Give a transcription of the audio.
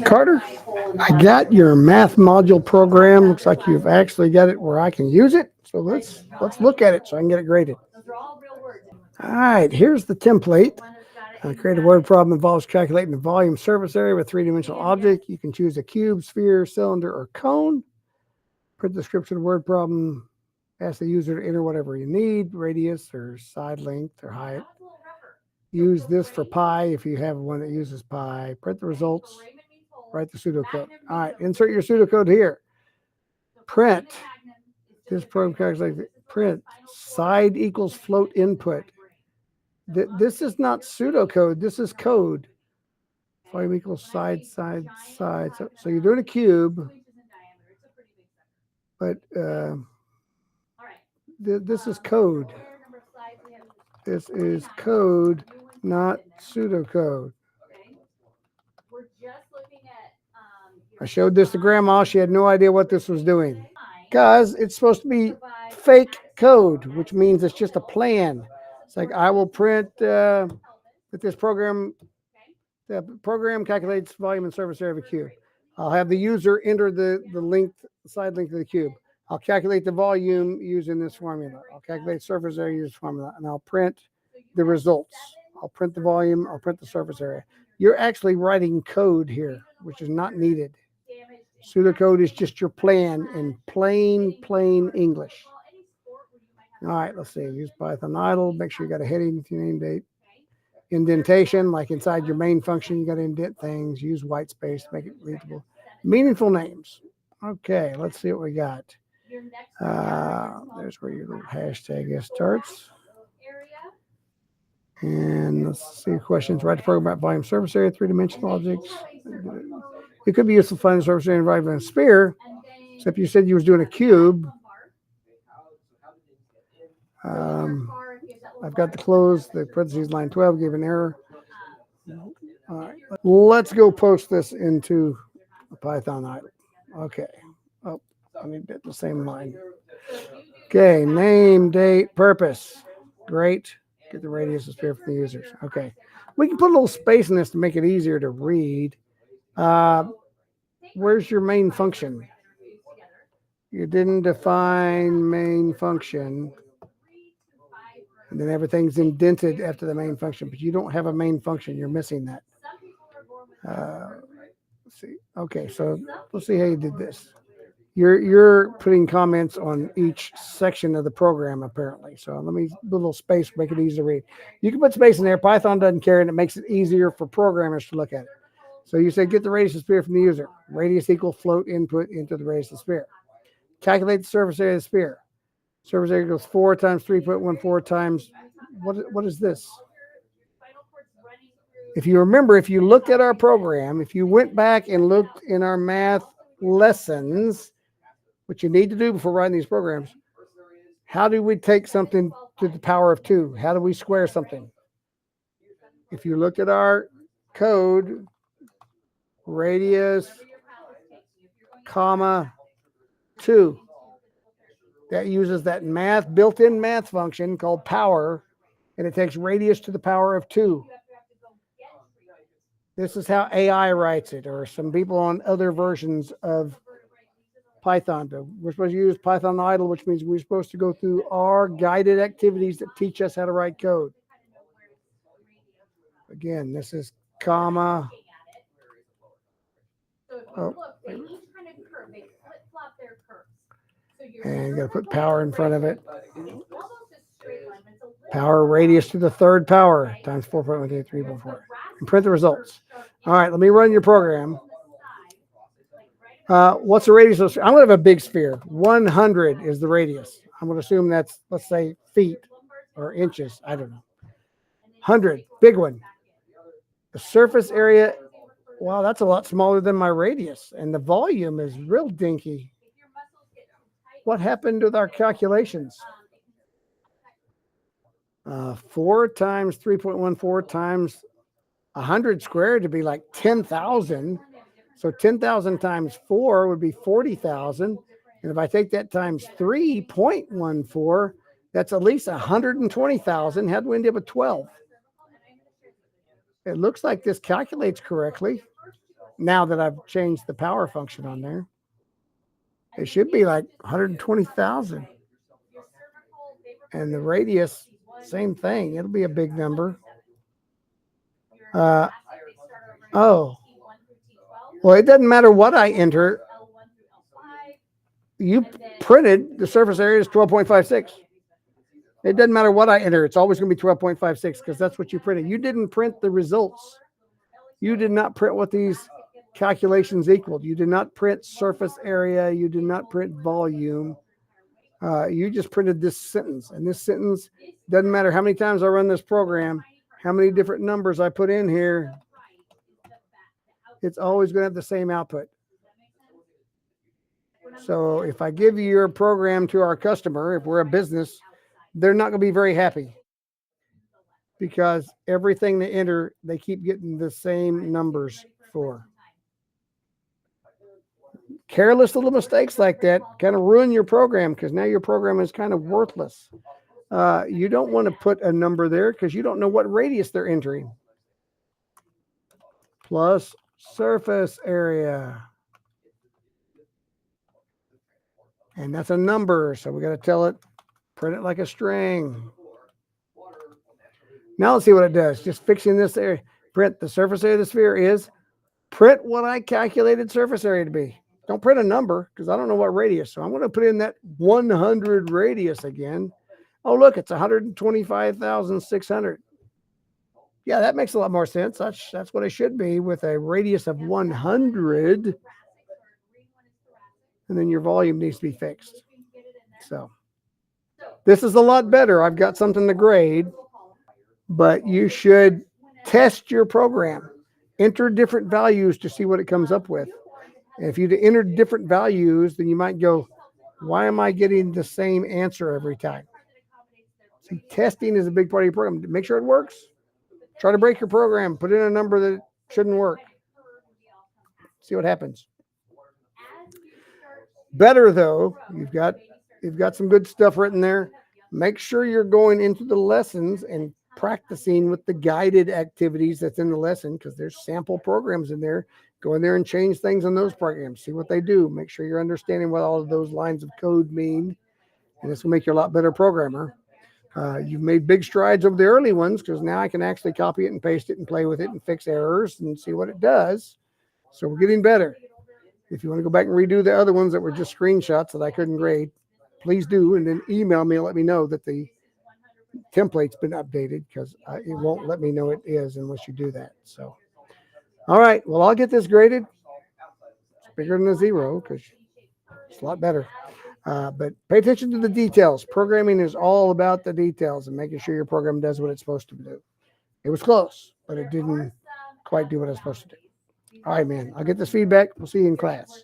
Carter, I got your math module program. Looks like you've actually got it where I can use it. So let's look at it so I can get it graded. All right, here's the template. Create a word problem involves calculating the volume surface area of a three-dimensional object. You can choose a cube, sphere, cylinder, or cone. Print the description of the word problem. Ask the user to enter whatever you need, radius or side length or height. Use this for pi if you have one that uses pi. Print the results. Write the pseudocode. All right, insert your pseudocode here. Print. This program calculates print. Side equals float input. This is not pseudocode. This is code. Volume equals side, side, side. So you're doing a cube, but this is code. This is code, not pseudocode. I showed this to Grandma. She had no idea what this was doing. Guys, it's supposed to be fake code, which means it's just a plan. It's like I will print that this program, the program calculates volume and surface area of a cube. I'll have the user enter the length, side length of the cube. I'll calculate the volume using this formula. I'll calculate surface area using this formula, and I'll print the results. I'll print the volume. I'll print the surface area. You're actually writing code here, which is not needed. Pseudocode is just your plan in plain English. All right, let's see. Use Python idle. Make sure you got a heading with your name date. Indentation, like inside your main function, you got to indent things. Use white space to make it readable. Meaningful names. Okay, let's see what we got. There's where your little hashtag starts. And let's see questions. Write the program about volume surface area, three-dimensional objects. It could be useful to find the surface area involved in a sphere, except you said you was doing a cube. I've got to close the parentheses line 12, gave an error. All right, let's go post this into a Python idle. Okay. Oh, I need to get the same line. Okay, name, date, purpose. Great. Get the radius of sphere from the users. Okay. We can put a little space in this to make it easier to read. Where's your main function? You didn't define main function. And then everything's indented after the main function, but you don't have a main function. You're missing that. Let's see. Okay, so let's see how you did this. You're putting comments on each section of the program, apparently. So let me put a little space, make it easy to read. You can put space in there. Python doesn't care, and it makes it easier for programmers to look at it. So you say get the radius of the sphere from the user. Radius equals float input into the radius of the sphere. Calculate the surface area of the sphere. Surface area equals 4 times 3.14 times. What is this? If you remember, if you looked at our program, if you went back and looked in our math lessons, what you need to do before writing these programs, how do we take something to the power of 2? How do we square something? If you look at our code, radius, comma, 2. That uses that built-in math function called power, and it takes radius to the power of 2. This is how AI writes it, or some people on other versions of Python do. We're supposed to use Python idle, which means we're supposed to go through our guided activities that teach us how to write code. Again, this is comma. Oh, and you got to put power in front of it. Power radius to the third power times 4.123.4. And print the results. All right, let me run your program. What's the radius of the sphere? I'm going to have a big sphere. 100 is the radius. I'm going to assume that's, let's say, feet or inches. I don't know. 100, big one. The surface area, wow, that's a lot smaller than my radius. And the volume is real dinky. What happened with our calculations? 4 times 3.14 times 100 squared to be like 10,000. So 10,000 times 4 would be 40,000. And if I take that times 3.14, that's at least 120,000. How do we end up with 12? It looks like this calculates correctly. now that I've changed the power function on there. It should be like 120,000. And the radius, same thing. It'll be a big number. Oh. Well, it doesn't matter what I enter. You printed the surface area is 12.56. It doesn't matter what I enter. It's always going to be 12.56 because that's what you printed. You didn't print the results. You did not print what these calculations equaled. You did not print surface area. You did not print volume. You just printed this sentence. And this sentence doesn't matter how many times I run this program, how many different numbers I put in here. It's always going to have the same output. So if I give you your program to our customer, if we're a business, they're not going to be very happy because everything they enter, they keep getting the same numbers for. Careless little mistakes like that kind of ruin your program because now your program is kind of worthless. You don't want to put a number there because you don't know what radius they're entering. Plus surface area. And that's a number, so we got to tell it, print it like a string. Now let's see what it does. Just fixing this area. Print the surface area of the sphere is print what I calculated surface area to be. Don't print a number because I don't know what radius. So I'm going to put in that 100 radius again. Oh, look, it's 125,600. Yeah, that makes a lot more sense. That's what it should be with a radius of 100. And then your volume needs to be fixed. So this is a lot better. I've got something to grade, but you should test your program. Enter different values to see what it comes up with. If you'd enter different values, then you might go, why am I getting the same answer every time? See, testing is a big part of your program. Make sure it works. Try to break your program. Put in a number that shouldn't work. See what happens. Better though, you've got some good stuff written there. Make sure you're going into the lessons and practicing with the guided activities that's in the lesson because there's sample programs in there. Go in there and change things on those programs. See what they do. Make sure you're understanding what all of those lines of code mean. And this will make you a lot better programmer. You've made big strides over the early ones because now I can actually copy it and paste it and play with it and fix errors and see what it does. So we're getting better. If you want to go back and redo the other ones that were just screenshots that I couldn't grade, please do. And then email me and let me know that the template's been updated because it won't let me know it is unless you do that. So, all right. Well, I'll get this graded. It's bigger than a 0 because it's a lot better. But pay attention to the details. Programming is all about the details and making sure your program does what it's supposed to do. It was close, but it didn't quite do what it's supposed to do. All right, man. I'll get this feedback. We'll see you in class.